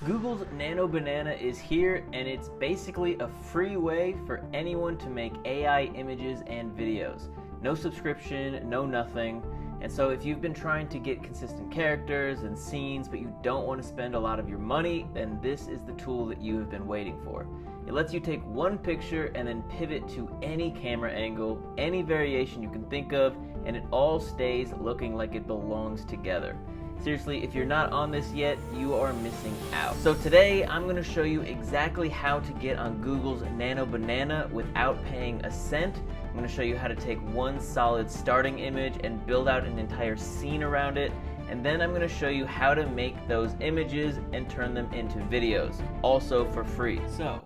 Google's Nano Banana is here, and it's basically a free way for anyone to make AI images and videos. No subscription, no nothing. And so if you've been trying to get consistent characters and scenes, but you don't want to spend a lot of your money, then this is the tool that you have been waiting for. It lets you take one picture and then pivot to any camera angle, any variation you can think of, and it all stays looking like it belongs together. Seriously, if you're not on this yet, you are missing out. So today, I'm going to show you exactly how to get on Google's Nano Banana without paying a cent. I'm going to show you how to take one solid starting image and build out an entire scene around it. And then I'm going to show you how to make those images and turn them into videos, also for free. So,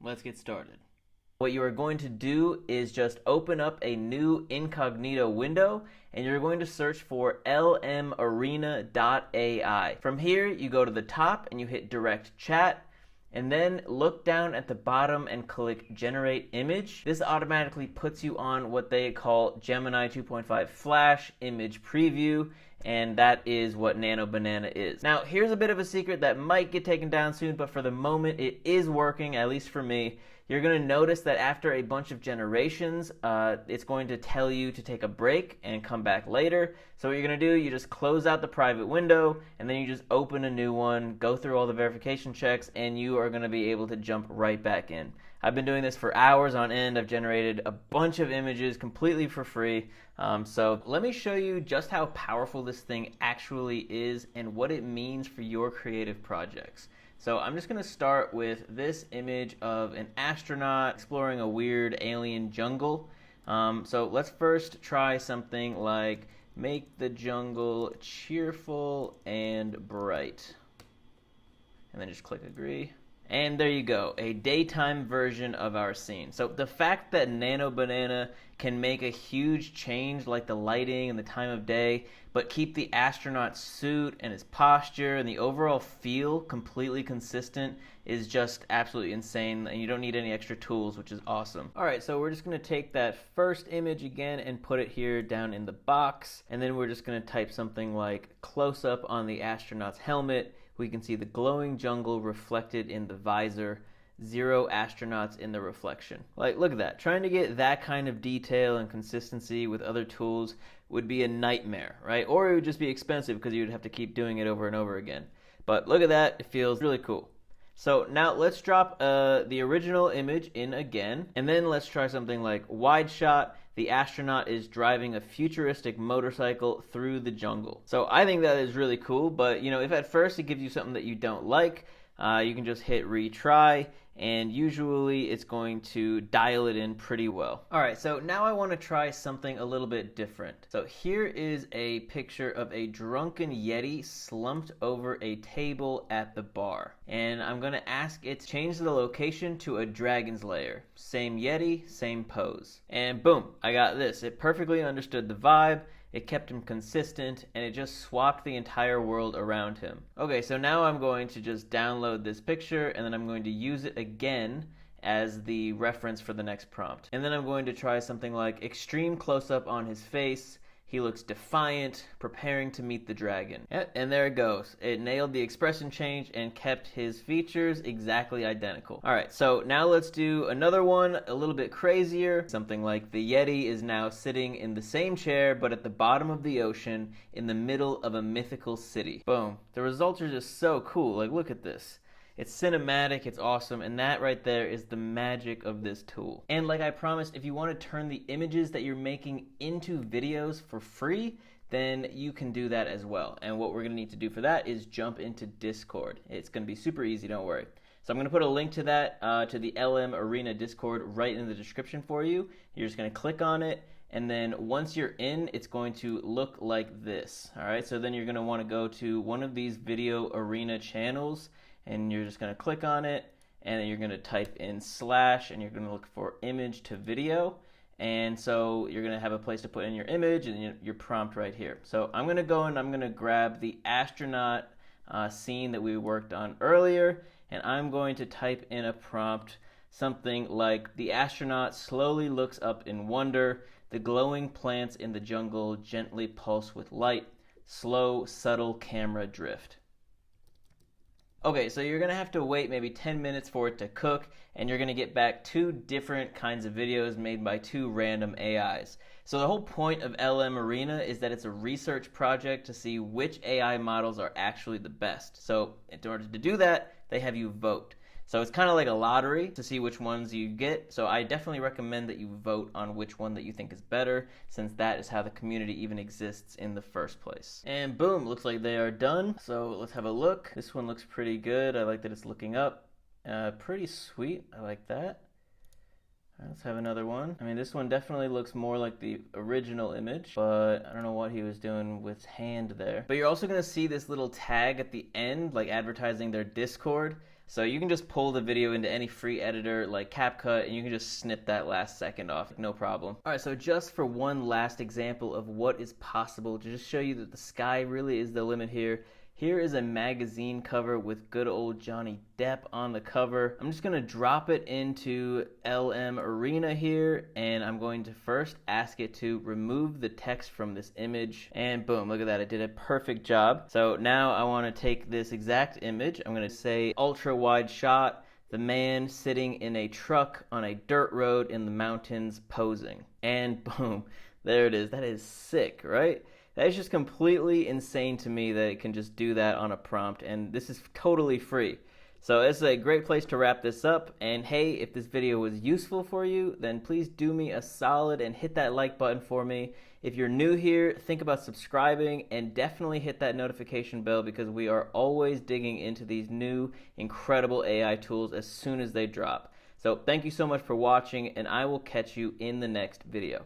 let's get started. What you are going to do is just open up a new incognito window, and you're going to search for lmarena.ai. From here, you go to the top and you hit direct chat, and then look down at the bottom and click generate image. This automatically puts you on what they call Gemini 2.5 Flash image preview, and that is what Nano Banana is. Now, here's a bit of a secret that might get taken down soon, but for the moment it is working, at least for me. You're going to notice that after a bunch of generations, it's going to tell you to take a break and come back later. So what you're going to do, you just close out the private window, and then you just open a new one, go through all the verification checks, and you are going to be able to jump right back in. I've been doing this for hours on end. I've generated a bunch of images completely for free. So let me show you just how powerful this thing actually is and what it means for your creative projects. So I'm just going to start with this image of an astronaut exploring a weird alien jungle. So let's first try something like make the jungle cheerful and bright. And then just click agree. And there you go, a daytime version of our scene. So the fact that Nano Banana can make a huge change like the lighting and the time of day, but keep the astronaut's suit and his posture and the overall feel completely consistent is just absolutely insane, and you don't need any extra tools, which is awesome. Alright, so we're just going to take that first image again and put it here down in the box, and then we're just going to type something like close up on the astronaut's helmet. We can see the glowing jungle reflected in the visor, 0 astronauts in the reflection. Like, look at that. Trying to get that kind of detail and consistency with other tools would be a nightmare, right? Or it would just be expensive because you would have to keep doing it over and over again. But look at that. It feels really cool. So now let's drop the original image in again, and then let's try something like wide shot. The astronaut is driving a futuristic motorcycle through the jungle. So I think that is really cool, but you know, if at first it gives you something that you don't like, you can just hit retry, and usually it's going to dial it in pretty well. Alright, so now I want to try something a little bit different. So here is a picture of a drunken Yeti slumped over a table at the bar. And I'm going to ask it to change the location to a dragon's lair. Same Yeti, same pose. And boom, I got this. It perfectly understood the vibe. It kept him consistent, and it just swapped the entire world around him. Okay, so now I'm going to just download this picture, and then I'm going to use it again as the reference for the next prompt. And then I'm going to try something like extreme close-up on his face. He looks defiant, preparing to meet the dragon. Yep, and there it goes. It nailed the expression change and kept his features exactly identical. Alright, so now let's do another one a little bit crazier. Something like the Yeti is now sitting in the same chair, but at the bottom of the ocean in the middle of a mythical city. Boom. The results are just so cool. Like, look at this. It's cinematic, it's awesome, and that right there is the magic of this tool. And like I promised, if you want to turn the images that you're making into videos for free, then you can do that as well. And what we're going to need to do for that is jump into Discord. It's going to be super easy, don't worry. So I'm going to put a link to that, to the LM Arena Discord right in the description for you. You're just going to click on it, and then once you're in, it's going to look like this. Alright, so then you're going to want to go to one of these video arena channels, and you're just going to click on it, and then you're going to type in / and you're going to look for image to video, and so you're going to have a place to put in your image and your prompt right here. So I'm going to go and I'm going to grab the astronaut scene that we worked on earlier, and I'm going to type in a prompt something like the astronaut slowly looks up in wonder, the glowing plants in the jungle gently pulse with light, slow subtle camera drift. Okay, so you're gonna have to wait maybe 10 minutes for it to cook, and you're gonna get back two different kinds of videos made by two random AIs. So the whole point of LM Arena is that it's a research project to see which AI models are actually the best. So in order to do that, they have you vote. So it's kind of like a lottery to see which ones you get. So I definitely recommend that you vote on which one that you think is better, since that is how the community even exists in the first place. And boom, looks like they are done. So let's have a look. This one looks pretty good. I like that it's looking up. Pretty sweet. I like that. Let's have another one. I mean, this one definitely looks more like the original image, but I don't know what he was doing with his hand there. But you're also going to see this little tag at the end, like advertising their Discord. So you can just pull the video into any free editor like CapCut, and you can just snip that last second off, no problem. All right, so just for one last example of what is possible, to just show you that the sky really is the limit here, here is a magazine cover with good old Johnny Depp on the cover. I'm just gonna drop it into LM Arena here, and I'm going to first ask it to remove the text from this image, and boom, look at that, it did a perfect job. So now I wanna take this exact image, I'm gonna say ultra wide shot, the man sitting in a truck on a dirt road in the mountains posing. And boom, there it is. That is sick, right? That is just completely insane to me that it can just do that on a prompt, and this is totally free. So it's a great place to wrap this up, and hey, if this video was useful for you, then please do me a solid and hit that like button for me. If you're new here, think about subscribing and definitely hit that notification bell, because we are always digging into these new incredible AI tools as soon as they drop. So thank you so much for watching, and I will catch you in the next video.